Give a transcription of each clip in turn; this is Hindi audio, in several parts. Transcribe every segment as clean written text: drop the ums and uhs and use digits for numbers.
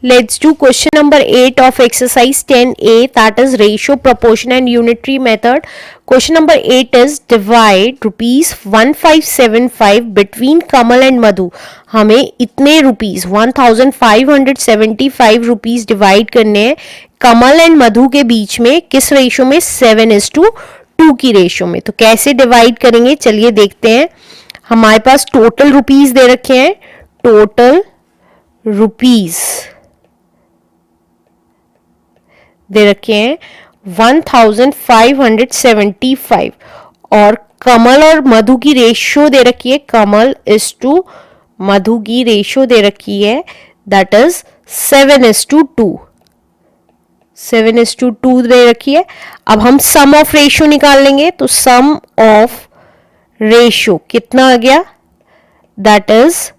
Let's do question number 8 of exercise 10A, that is ratio, proportion and unitary method. Question number 8 is divide rupees 1575 between Kamal and Madhu. हमें इतने रुपीस 1575 रुपीस डिवाइड करने हैं कमल एंड मधु के बीच में, किस रेशो में? 7:2 की रेशो में. तो कैसे डिवाइड करेंगे चलिए देखते हैं. हमारे पास टोटल रुपीस दे रखे हैं, टोटल रुपीस दे रखे हैं 1575 और कमल और मधु की रेशियो दे रखी है, कमल इज टू मधु की रेशियो दे रखी है दैट इज 7:2. 7:2 दे रखी है. अब हम सम ऑफ रेशियो निकाल लेंगे. तो सम ऑफ रेशियो कितना आ गया? दैट इज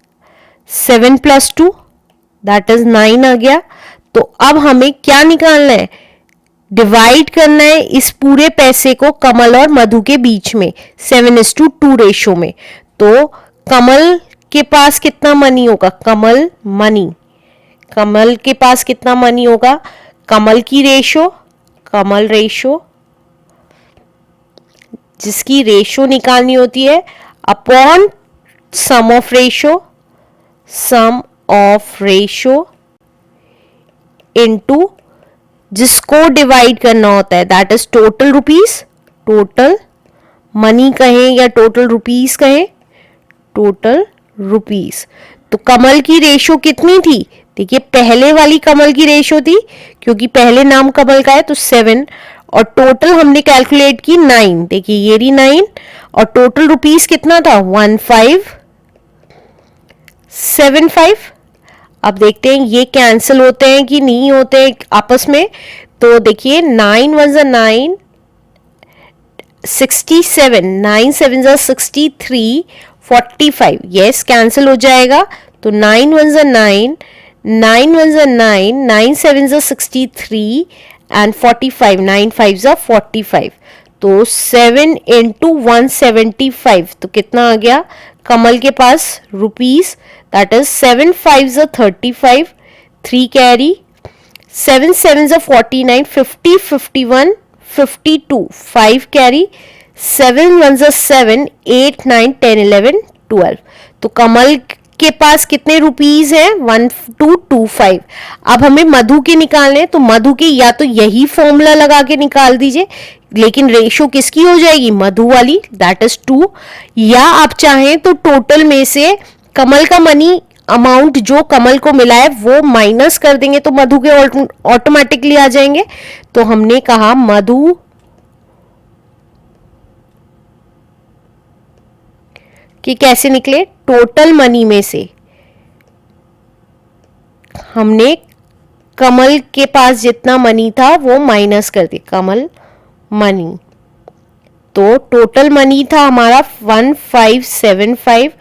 7 + 2 दैट इज 9 आ गया. तो अब हमें क्या निकालना है? डिवाइड करना है इस पूरे पैसे को कमल और मधु के बीच में 7:2 रेशो में. तो कमल के पास कितना मनी होगा? कमल के पास कितना मनी होगा? कमल की रेशो, कमल रेशो जिसकी रेशो निकालनी होती है upon sum of ratio, sum of ratio into जिसको डिवाइड करना होता है that is total rupees, total money कहें या टोटल रुपीस कहें, टोटल रुपीस. तो कमल की रेशो कितनी थी? देखिए पहले वाली कमल की रेशो थी क्योंकि पहले नाम कमल का है तो 7 और टोटल हमने कैलकुलेट की 9. देखिए ये रही 9 और टोटल रुपीस कितना था? 1575. अब देखते हैं ये कैंसिल होते हैं कि नहीं होते हैं आपस में. तो देखिए 9 × 1 = 9, 67, 9 × 7 = 63, 45. यस कैंसिल हो जाएगा. तो 9 × 1 = 9, 9 × 1 = 9, 9 × 7 = 63 एंड 45, 9 × 5 = 45. तो 7 × 175 तो कितना आ गया कमल के पास rupees? That is 7 × 5 = 35, 3 carry, 7 × 7 = 49, 50, 51, 52, 5 carry, 7 × 1 = 7, 8, 9, 10, 11, 12. तो कमल के पास कितने रुपीस हैं? 1225. अब हमें मधु के निकालने हैं तो मधु के या तो यही फॉर्मूला लगा के निकाल दीजिए, लेकिन रेशो किसकी हो जाएगी? मधु वाली, दैट इज 2. या आप चाहें तो टोटल में से कमल का मनी अमाउंट जो कमल को मिला है वो माइनस कर देंगे तो मधु के ऑटोमेटिकली आ जाएंगे. तो हमने कहा मधु कि कैसे निकले? टोटल मनी में से हमने कमल के पास जितना मनी था वो माइनस कर दिया, कमल मनी. तो टोटल मनी था हमारा 1575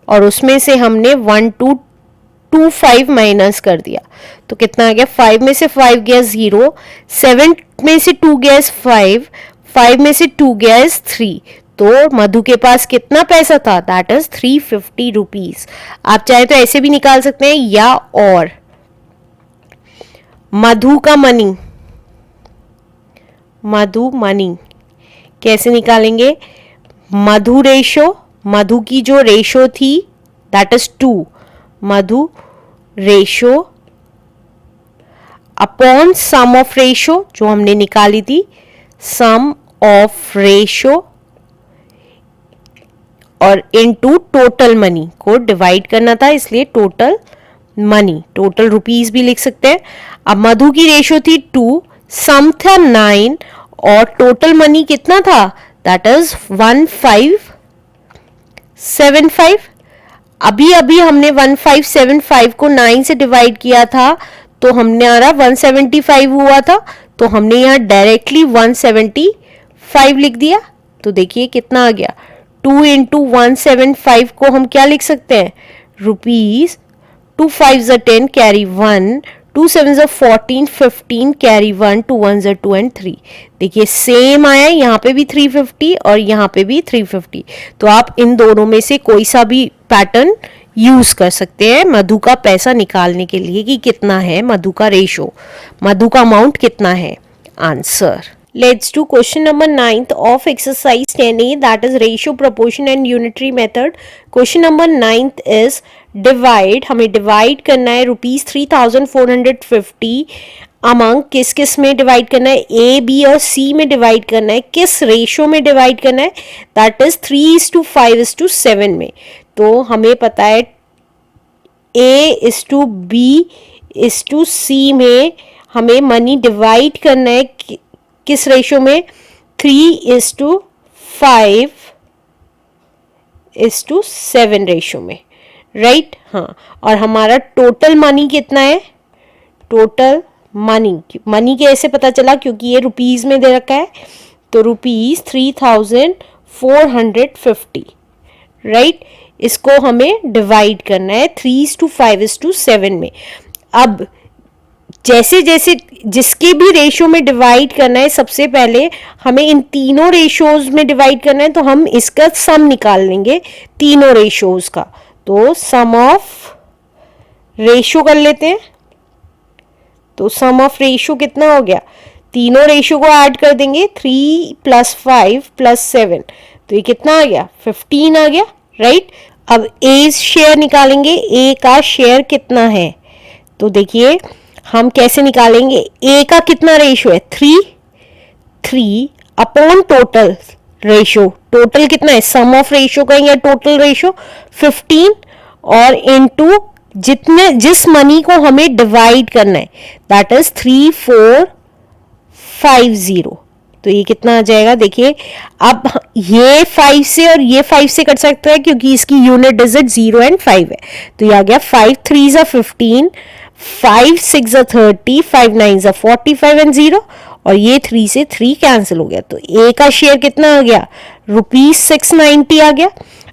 और उसमें से हमने 1225 माइनस कर दिया. तो कितना आ गया? 5 में से 5 गया 0, 7 में से 2 गया 5, 5 में से 2 गया 3. तो मधु के पास कितना पैसा था? That is 350 rupees. आप चाहे तो ऐसे भी निकाल सकते हैं या और. मधु का मनी, मधु मनी कैसे निकालेंगे? मधु रेशो, मधु की जो रेशो थी that is 2, Madhu ratio upon sum of ratio जो हमने निकाली थी, सम ऑफ रेशो और इनटू टोटल मनी को डिवाइड करना था इसलिए टोटल मनी, टोटल रुपीस भी लिख सकते हैं. अब मधु की रेशो थी 2, सम था 9 और टोटल मनी कितना था? That is 1575. अभी हमने 1575 को 9 से डिवाइड किया था तो हमने आ रहा 175 हुआ था. तो हमने यहाँ डायरेक्टली 175 लिख दिया. तो देखिए कितना आ गया? 2 × 175 को हम क्या लिख सकते हैं? रुपीस. 2 × 5 = 10 carry 1, 2 × 7 = 14, 15 carry 1, 2 × 1 = 2 and 3. देखिए सेम आया, यहाँ पे भी 350 और यहाँ पे भी 350. तो आप इन दोनों में से कोई सा भी पैटर्न यूज कर सकते हैं मधु का पैसा निकालने के लिए कि कितना है मधु का रेशो, मधु का अमाउंट कितना है। Answer. Let's do question number 9th of exercise 10A, that is ratio, proportion and unitary method. Question number 9th is divide, हमें डिवाइड करना है ₹3,450 अमंग, किस किस में डिवाइड करना है, ए बी और सी में डिवाइड करना है, किस रेशो में डिवाइड करना है, दैट इज 3:5:7 में। तो हमें पता है A:B:C में हमें मनी डिवाइड करना है किस रेशो में, 3:5:7 रेशो में, राइट। हाँ, और हमारा टोटल मनी कितना है, टोटल मनी कैसे पता चला, क्योंकि ये रुपीज में दे रखा है, तो ₹3,450, राइट। इसको हमें डिवाइड करना है 3:5:7 में। अब जैसे जैसे जिसके भी रेशो में डिवाइड करना है, सबसे पहले हमें इन तीनों रेशोज में डिवाइड करना है, तो हम इसका सम निकाल लेंगे तीनों रेशोज का। तो सम ऑफ रेशो कर लेते हैं। तो सम ऑफ रेशो कितना हो गया, तीनों रेशो को ऐड कर देंगे, 3 + 5 + 7, तो ये कितना आ गया, 15 आ गया, राइट। अब ए शेयर निकालेंगे, ए का शेयर कितना है, तो देखिए हम कैसे निकालेंगे, ए का कितना रेशो है, 3 अपॉन टोटल रेशो, टोटल कितना है, सम ऑफ रेशो का या टोटल रेशो 15, और इनटू जिस मनी को हमें डिवाइड करना है, दैट इज 3,450। तो ये कितना आ जाएगा, देखिए अब ये 5 से और ये 5 से कट सकता है, क्योंकि इसकी यूनिट डिजिट 0 और 5 है। तो ये आ गया 5 3 15, 5 6 30, 5 9 45 एंड 0, और ये 3 से 3 कैंसिल हो गया। तो ए का शेयर कितना आ गया, ₹690 आ गया।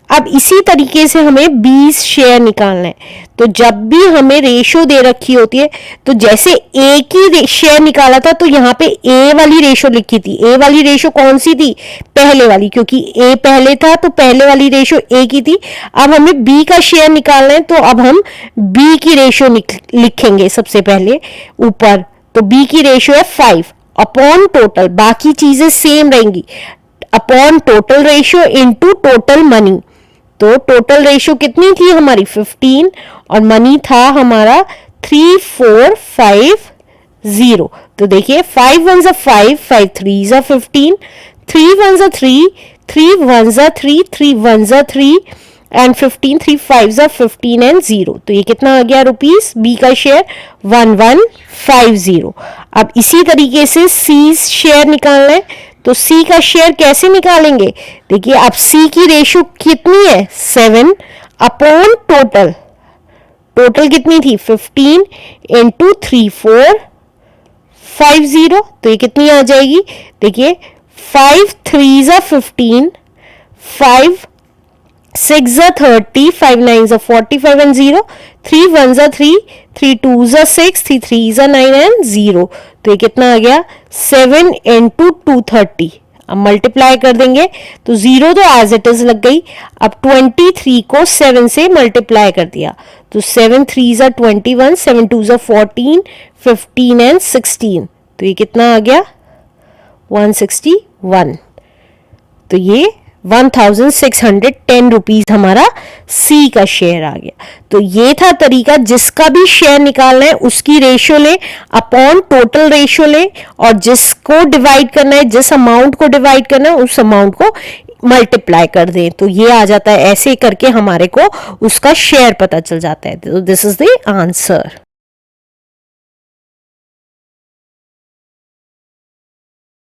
अब इसी तरीके से हमें 20 शेयर निकालना है। तो जब भी हमें रेशो दे रखी होती है, तो जैसे ए की शेयर निकाला था, तो यहाँ पे ए वाली रेशो लिखी थी। ए वाली रेशो कौन सी थी, पहले वाली, क्योंकि ए पहले था तो पहले वाली रेशो ए की थी। अब हमें बी का शेयर निकालना है, तो अब हम बी की रेशो लिखेंगे सबसे पहले ऊपर। तो बी की रेशो है 5 अपॉन टोटल, बाकी चीजें सेम रहेंगी, upon total ratio into total money. तो टोटल रेशो कितनी थी हमारी 15, और मनी था हमारा 3,450। तो देखिए 5 1 5, 5 3 15, 3 1 3, 3 1 3, 3 1 3 एंड 15, 3 5 15 एंड 0। तो ये कितना आ गया रुपीस, बी का शेयर 1150। अब इसी तरीके से सी शेयर निकालना है, तो सी का शेयर कैसे निकालेंगे, देखिए अब सी की रेशो कितनी है, 7 अपॉन टोटल, टोटल कितनी थी 15 इंटू 3,450। तो ये कितनी आ जाएगी, देखिए 5 3 15, 5 6 30, 5 9 45 एंड 0, 3 1 3, 3 2 6, 3 3 9 एंड 0। तो ये कितना आ गया 7 इंटू 230। अब मल्टीप्लाई कर देंगे तो 0 तो एज इट इज लग गई। अब 23 को 7 से मल्टीप्लाई कर दिया, तो 7 3 21, 7 2 14, 15 एंड 16। तो ये कितना आ गया 161। तो ये 1610 रुपीज हमारा सी का शेयर आ गया। तो ये था तरीका, जिसका भी शेयर निकालना है उसकी रेशियो ले अपॉन टोटल रेशियो ले, और जिसको डिवाइड करना है, जिस अमाउंट को डिवाइड करना है उस अमाउंट को मल्टीप्लाई कर दें। तो ये आ जाता है, ऐसे करके हमारे को उसका शेयर पता चल जाता है। तो दिस इज द आंसर।